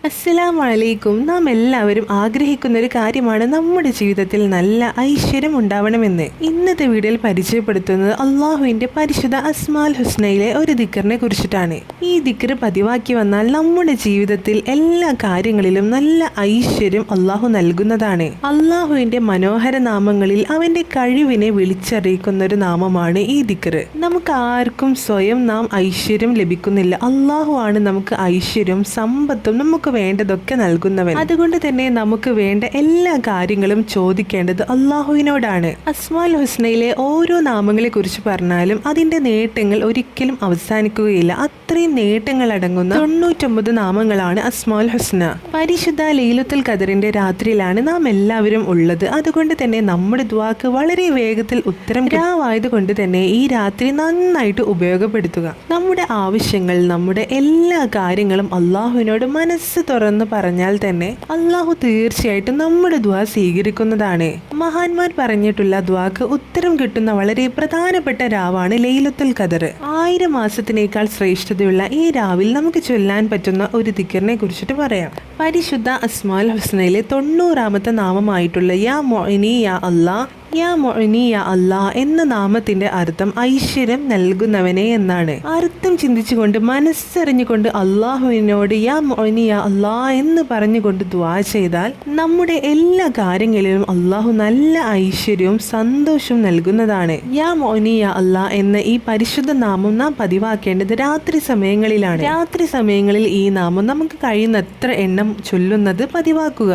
അസ്സലാമു അലൈക്കും. നാം എല്ലാവരും ആഗ്രഹിക്കുന്ന ഒരു കാര്യമാണ് നമ്മുടെ ജീവിതത്തിൽ നല്ല ഐശ്വര്യം ഉണ്ടാവണമെന്ന്. ഇന്നത്തെ വീഡിയോയിൽ പരിചയപ്പെടുത്തുന്നത് അള്ളാഹുവിന്റെ പരിശുദ്ധ അസ്മാൽ ഹുസ്നയിലെ ഒരു ദിക്റിനെ കുറിച്ചിട്ടാണ്. ഈ ദിക്ർ പതിവാക്കി വന്നാൽ നമ്മുടെ ജീവിതത്തിൽ എല്ലാ കാര്യങ്ങളിലും നല്ല ഐശ്വര്യം അള്ളാഹു നൽകുന്നതാണ്. അള്ളാഹുവിന്റെ മനോഹര നാമങ്ങളിൽ അവന്റെ കഴിവിനെ വിളിച്ചറിയിക്കുന്ന ഒരു നാമമാണ് ഈ ദിക്ർ. നമുക്ക് ആർക്കും സ്വയം നാം ഐശ്വര്യം ലഭിക്കുന്നില്ല. അള്ളാഹു ആണ് നമുക്ക് ഐശ്വര്യം, സമ്പത്തും നമുക്ക് വേണ്ടതൊക്കെ നൽകുന്നവൻ. അതുകൊണ്ട് തന്നെ നമുക്ക് വേണ്ട എല്ലാ കാര്യങ്ങളും ചോദിക്കേണ്ടത് അള്ളാഹുവിനോടാണ്. അസ്മാൽ ഹുസ്നയിലെ ഓരോ നാമങ്ങളെ കുറിച്ച് പറഞ്ഞാലും അതിന്റെ നേട്ടങ്ങൾ ഒരിക്കലും അവസാനിക്കുകയില്ല. അത്രയും നേട്ടങ്ങൾ അടങ്ങുന്ന 99 നാമങ്ങളാണ് അസ്മാൽ ഹുസ്ന. പരിശുദ്ധ ലൈലത്തുൽ ഖദറിന്റെ രാത്രിയിലാണ് നാം എല്ലാവരും ഉള്ളത്. അതുകൊണ്ട് തന്നെ നമ്മുടെ ദുആക്ക് വളരെ വേഗത്തിൽ ഉത്തരം രാവായത് കൊണ്ട് തന്നെ ഈ രാത്രി നന്നായിട്ട് ഉപയോഗപ്പെടുത്തുക. നമ്മുടെ ആവശ്യങ്ങൾ, നമ്മുടെ എല്ലാ കാര്യങ്ങളും അള്ളാഹുവിനോട് മനസ്സ് തുറന്ന് പറഞ്ഞാൽ തന്നെ അള്ളാഹു തീർച്ചയായിട്ടും നമ്മുടെ ദുആ സ്വീകരിക്കുന്നതാണ്. മഹാന്മാർ പറഞ്ഞിട്ടുള്ള ദുആക്ക് ഉത്തരം കിട്ടുന്ന വളരെ പ്രധാനപ്പെട്ട രാവാണ് ലൈലത്തുൽ ഖദർ. 1000 മാസത്തിനേക്കാൾ ശ്രേഷ്ഠതയുള്ള ഈ രാവിൽ നമുക്ക് ചൊല്ലാൻ പറ്റുന്ന ഒരു ദിക്റിനെ കുറിച്ചിട്ട് പറയാം. പരിശുദ്ധ അസ്മാൽ ഹുസ്നയിലെ 90ാമത്തെ നാമമായിട്ടുള്ള യാ മുഅ്നി യാ അല്ലാ, യാ മുഅ്നി യാ അല്ലാ എന്ന നാമത്തിന്റെ അർത്ഥം ഐശ്വര്യം നൽകുന്നവനെ എന്നാണ്. അർത്ഥം ചിന്തിച്ചുകൊണ്ട് മനസ്സറിഞ്ഞുകൊണ്ട് അള്ളാഹുവിനോട് യാ മുഅ്നി യാ അല്ലാ എന്ന് പറഞ്ഞുകൊണ്ട് ദുആ ചെയ്താൽ നമ്മുടെ എല്ലാ കാര്യങ്ങളിലും അള്ളാഹു നല്ല ഐശ്വര്യവും സന്തോഷവും നൽകുന്നതാണ്. യാ മുഅ്നി യാ അല്ലാ എന്ന ഈ പരിശുദ്ധ നാമം നാം പതിവാക്കേണ്ടത് രാത്രി സമയങ്ങളിലാണ്. രാത്രി സമയങ്ങളിൽ ഈ നാമം നമുക്ക് കഴിയുന്നത്ര എണ്ണം ചൊല്ലുന്നത് പതിവാക്കുക.